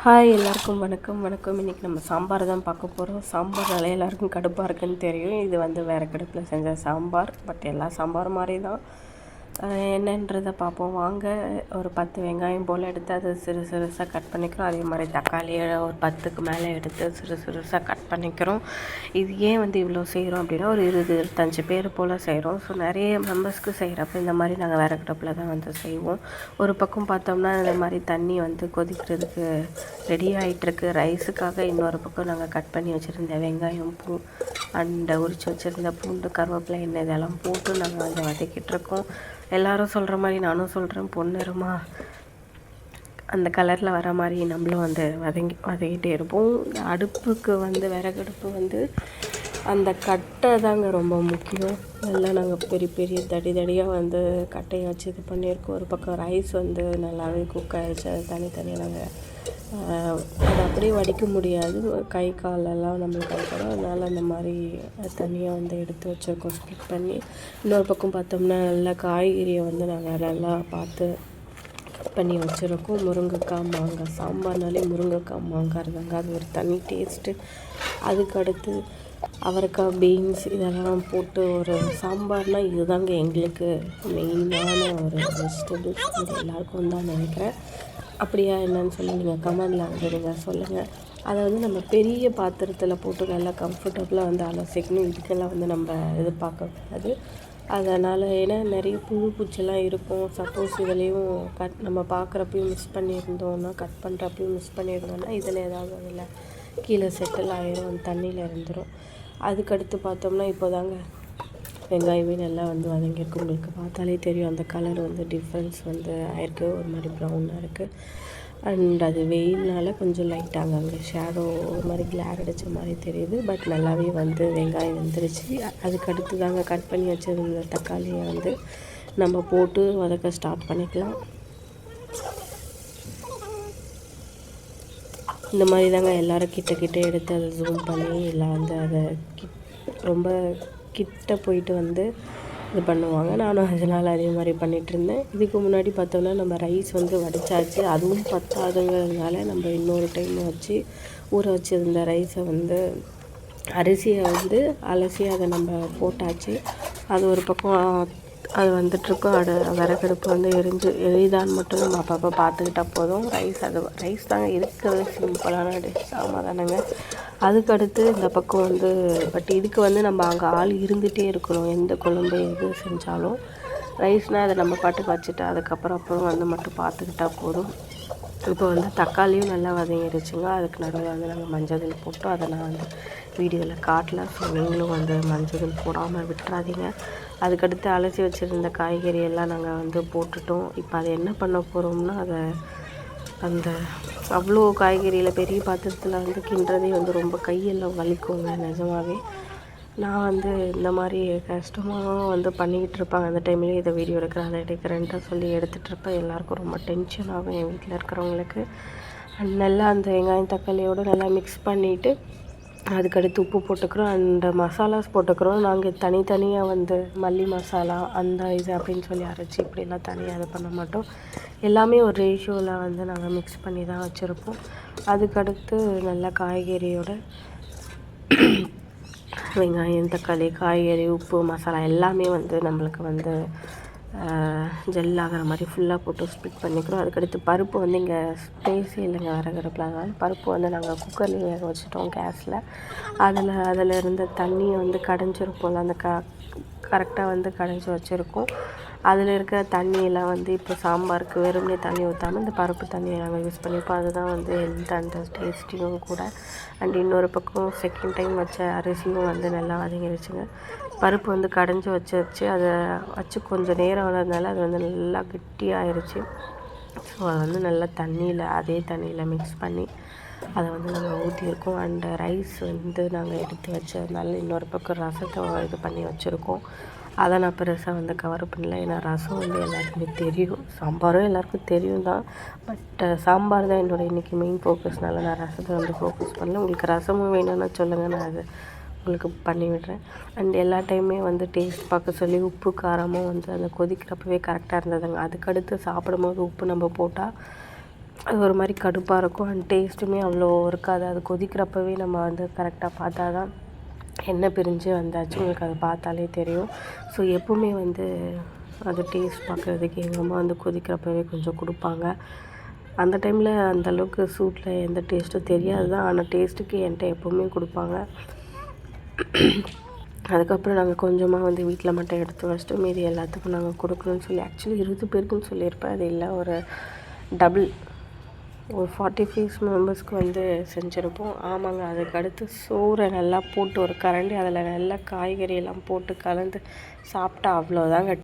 Hi எல்லாருக்கும் வணக்கம். இன்றைக்கி நம்ம சாம்பார் தான் பார்க்க போகிறோம். சாம்பார்னாலே எல்லாருக்கும் கடுப்பாக இருக்குன்னு தெரியும். இது வந்து வேறு கடுப்பில் செஞ்ச சாம்பார், பட் எல்லா சாம்பார் மாதிரி தான். என்னன்றதை பார்ப்போம் வாங்க. ஒரு 10 வெங்காயம் போல் எடுத்து அதை சிறு சிறுசாக கட் பண்ணிக்கிறோம். அதே மாதிரி தக்காளியை ஒரு 10க்கு மேலே எடுத்து சிறு சிறுசாக கட் பண்ணிக்கிறோம். இது ஏன் வந்து இவ்வளோ செய்கிறோம் அப்படின்னா, ஒரு 20-25 பேர் போல் செய்கிறோம். ஸோ நிறைய மெம்பர்ஸ்க்கு செய்கிறப்ப இந்த மாதிரி நாங்கள் வேறு கடுப்பில் தான் வந்து செய்வோம். ஒரு பக்கம் பார்த்தோம்னா இந்த மாதிரி தண்ணி வந்து கொதிக்கிறதுக்கு ரெடி ஆகிட்டுருக்கு. ரைஸுக்காக இன்னொரு பக்கம் நாங்கள் கட் பண்ணி வச்சுருந்த வெங்காயம், அண்ட் உரித்து வச்சுருந்த பூண்டு, கருவேப்பிலை, எண்ணெய் இதெல்லாம் போட்டு நாங்கள் வந்து வதக்கிட்டுருக்கோம். எல்லோரும் சொல்கிற மாதிரி நானும் சொல்கிறேன், பொன்னிறமா அந்த கலரில் வர மாதிரி நம்மளும் வந்து வதக்கிட்டே இருப்போம். அடுப்புக்கு வந்து விறகடுப்பு வந்து அந்த கட்டை தாங்க ரொம்ப முக்கியம். நல்லா நாங்கள் பெரிய பெரிய தடியாக வந்து கட்டையை வச்சு இது பண்ணியிருக்கோம். ஒரு பக்கம் ரைஸ் வந்து நல்லாவே குக் ஆகிடுச்சு. அது தனித்தனியாக நாங்கள் அதை அப்படியே வடிக்க முடியாது, கை காலெல்லாம் நம்மளுக்கு அடிப்படும். அதனால் அந்த மாதிரி தனியாக வந்து எடுத்து வச்சுருக்கோம் ஸ்பிட் பண்ணி. இன்னொரு பக்கம் பார்த்தோம்னா நல்லா காய்கறியை வந்து நாங்கள் நல்லா பார்த்து கட் பண்ணி வச்சுருக்கோம். முருங்கைக்காய், மாங்காய், சாம்பார்னாலே முருங்கைக்காய், மாங்காய் இருந்தாங்க, அது ஒரு தனி டேஸ்ட்டு. அதுக்கு அடுத்து அவரைக்காய், பீன்ஸ் இதெல்லாம் போட்டு ஒரு சாம்பார்னால் இதுதாங்க எங்களுக்கு மெயினான ஒரு வெஜிடபிள்ஸ். இது எல்லாருக்கும் தான் நினைக்கிறேன். அப்படியா என்னன்னு சொல்லி நீங்கள் கமெண்டில் வந்து நீங்கள் சொல்லுங்கள். அதை வந்து நம்ம பெரிய பாத்திரத்தில் போட்டு நல்லா கம்ஃபர்டபுளாக வந்து அலசிக்கணும். இதுக்கெல்லாம் வந்து நம்ம எதிர்பார்க்கக்கூடாது. அதனால் ஏன்னா நிறைய புழு பூச்செல்லாம் இருக்கும். சப்போஸ் இதுலேயும் நம்ம பார்க்குறப்பையும் மிஸ் பண்ணியிருந்தோன்னா, கட் பண்ணுறப்பையும் மிஸ் பண்ணியிருந்தோன்னா இதில் ஏதாவது அதில் கீழே செட்டில் ஆகிரும், அந்த தண்ணியில் இருந்துடும். அதுக்கடுத்து பார்த்தோம்னா இப்போ தாங்க வெங்காயமே நல்லா வந்து வதங்கியிருக்கு. உங்களுக்கு பார்த்தாலே தெரியும் அந்த கலர் வந்து டிஃப்ரென்ஸ் வந்து ஆயிருக்கு, ஒரு மாதிரி ப்ரௌனாக இருக்குது. அண்ட் அது வெயில்னால கொஞ்சம் லைட்டாக அங்கே ஷேடோ ஒரு மாதிரி கிளார் அடித்த மாதிரி தெரியுது. பட் நல்லாவே வந்து வெங்காயம் வெந்துருச்சு. அதுக்கடுத்து தாங்க கட் பண்ணி வச்சிருந்த தக்காளியை வந்து நம்ம போட்டு வதக்க ஸ்டார்ட் பண்ணிக்கலாம். இந்த மாதிரி தாங்க எல்லோரும் கிட்ட எடுத்து அதை ஜூம் பண்ணி எல்லாம் வந்து அதை ரொம்ப கிட்ட போயிட்டு வந்து இது பண்ணுவாங்க. நானும் அதனால் அதே மாதிரி பண்ணிகிட்ருந்தேன். இதுக்கு முன்னாடி பார்த்தோன்னா நம்ம ரைஸ் வந்து வடித்தாச்சு. அதுவும் பத்தாதுங்கிறதுனால நம்ம இன்னொரு டைம் வச்சு ஊற வச்சுருந்த ரைஸை வந்து அரிசியை வந்து அலசி அதை நம்ம போட்டாச்சு. அது ஒரு பக்கம் அது வந்துட்டுருக்கோம். விறகடுப்பு வந்து எரிதான்னு மட்டும் நம்ம அப்பப்போ பார்த்துக்கிட்டா போதும். ரைஸ் தாங்க இருக்கிறது சிம்பிளான டிஷ், தானேங்க. அதுக்கடுத்து இந்த பக்கம் வந்து பட் இதுக்கு வந்து நம்ம அங்கே ஆள் இருந்துகிட்டே இருக்கணும். எந்த குழம்பு எது செஞ்சாலும் ரைஸ்னால் அதை நம்ம பாட்டுக்கு வச்சுட்டு அதுக்கப்புறம் வந்து மட்டும் பார்த்துக்கிட்டா போதும். இப்போ வந்து தக்காளியும் நல்லா வதங்கிடுச்சுங்க. அதுக்கு நடுவில் வந்து நாங்கள் மஞ்சள் தூள் போட்டோம். அதை நான் வந்து வீடியோவில் காட்டல. ஸோ நீங்களும் வந்து மஞ்சள் தூள் போடாமல் விட்டுறாதீங்க. அதுக்கடுத்து அலசி வச்சுருந்த காய்கறி எல்லாம் நாங்கள் வந்து போட்டுட்டோம். இப்போ அதை என்ன பண்ண போகிறோம்னா, அந்த அவ்வளோ காய்கறியில் பெரிய பாத்திரத்தில் வந்து கிண்டுறதே வந்து ரொம்ப கையெல்லாம் வலிக்குங்க நிஜமாகவே. நான் வந்து இந்த மாதிரி கஷ்டமாக வந்து பண்ணிக்கிட்டு இருப்பாங்க. அந்த டைம்லேயே இதை வீடியோ எடுக்கிறேன், அதை எடுக்கிறேன்ட்டு சொல்லி எடுத்துகிட்ருப்பேன். எல்லாேருக்கும் ரொம்ப டென்ஷன் ஆகும் என் வீட்டில் இருக்கிறவங்களுக்கு. நல்லா அந்த வெங்காயம் தக்காளியோடு நல்லா மிக்ஸ் பண்ணிவிட்டு அதுக்கடுத்து உப்பு போட்டுக்கிறோம். அண்ட் மசாலாஸ் போட்டுக்கிறோம். நாங்கள் தனித்தனியாக வந்து மல்லி மசாலா அந்த இது அப்படின்னு சொல்லி அரைச்சி இப்படிலாம் தனியாக இது பண்ண மாட்டோம். எல்லாமே ஒரு ரேஷியோவில் வந்து நாங்கள் மிக்ஸ் பண்ணி தான் வச்சுருப்போம். அதுக்கடுத்து நல்லா காய்கறியோட வெங்காயம், தக்காளி, காய்கறி, உப்பு, மசாலா எல்லாமே வந்து நம்மளுக்கு வந்து ஜெல் ஆகிற மாதிரி ஃபுல்லாக போட்டு ஸ்பிட் பண்ணிக்கிறோம். அதுக்கடுத்து பருப்பு வந்து இங்கே ஸ்பேஸே இல்லைங்க விறகடுப்பில். அதனால் பருப்பு வந்து நாங்கள் குக்கர்லேயே வேக வச்சுட்டோம் கேஸில். அதில் இருந்த தண்ணியை வந்து கடைஞ்சிருப்போம்ல, அந்த கரெக்டாக வந்து கடைஞ்சி வச்சுருக்கோம். அதில் இருக்கிற தண்ணியெல்லாம் வந்து இப்போ சாம்பாருக்கு வெறுமனே தண்ணி ஊற்றாமல் இந்த பருப்பு தண்ணியை நாங்கள் யூஸ் பண்ணிப்போம். அதுதான் வந்து ஹெல்த் அண்ட் டேஸ்டியும் கூட. அண்ட் இன்னொரு பக்கம் செகண்ட் டைம் வச்ச அரிசியும் வந்து நல்லா வதங்கிடுச்சுங்க. பருப்பு வந்து கடைஞ்சி வச்சு அதை வச்சு கொஞ்சம் நேரம் வளர்ந்தனால அது வந்து நல்லா கெட்டியாகிருச்சு. ஸோ அதை வந்து நல்லா அதே தண்ணியில் மிக்ஸ் பண்ணி அதை வந்து நாங்கள் ஊற்றியிருக்கோம். அண்ட் ரைஸ் வந்து நாங்கள் எடுத்து வச்சதுனால இன்னொரு பக்கம் ரசத்தை இது பண்ணி வச்சுருக்கோம். அதை நான் பெருசாக வந்து கவர் பண்ணல. ஏன்னா ரசம் வந்து எல்லாருக்குமே தெரியும், சாம்பாரும் எல்லாருக்கும் தெரியும் தான். பட் சாம்பார் தான் என்னோடய இன்றைக்கி மெயின் ஃபோக்கஸ்னால நான் ரசத்தை வந்து ஃபோக்கஸ் பண்ணல. உங்களுக்கு ரசமும் வேணும்னா சொல்லுங்கள், நான் அது உங்களுக்கு பண்ணி விடுறேன். அண்ட் எல்லா டைமே வந்து டேஸ்ட் பார்க்க சொல்லி உப்பு காரமும் வந்து அந்த கொதிக்கிறப்பவே கரெக்டாக இருந்ததுங்க. அதுக்கடுத்து சாப்பிடும்போது உப்பு நம்ம போட்டால் அது ஒரு மாதிரி கடுப்பாக இருக்கும். அண்ட் டேஸ்ட்டுமே அவ்வளோ இருக்காது. அது கொதிக்கிறப்பவே நம்ம வந்து கரெக்டாக பார்த்தா தான் எண்ணெய் பிரிஞ்சு வந்தாச்சு. உங்களுக்கு அது பார்த்தாலே தெரியும். ஸோ எப்போவுமே வந்து அது டேஸ்ட் பார்க்குறதுக்கு எங்கள் அம்மா வந்து கொதிக்கிறப்பவே கொஞ்சம் கொடுப்பாங்க. அந்த டைமில் அந்தளவுக்கு சூட்டில் எந்த டேஸ்ட்டும் தெரியாது தான். ஆனால் டேஸ்ட்டுக்கு என்கிட்ட எப்போவுமே கொடுப்பாங்க. அதுக்கப்புறம் நாங்கள் கொஞ்சமாக வந்து வீட்டில் மட்டும் எடுத்து வச்சுட்டு மீதி எல்லாத்துக்கும் நாங்கள் கொடுக்கணும்னு சொல்லி ஆக்சுவலி 20 பேருக்குன்னு சொல்லியிருப்பேன். அது இல்லை, ஒரு டபுள் ஒரு 45 மெம்பர்ஸ்க்கு வந்து செஞ்சுருப்போம். ஆமாங்க. அதுக்கடுத்து சோறை நல்லா போட்டு ஒரு கரண்டி அதில் நல்லா காய்கறி எல்லாம் போட்டு கலந்து சாப்பிட்டா அவ்வளோதாங்க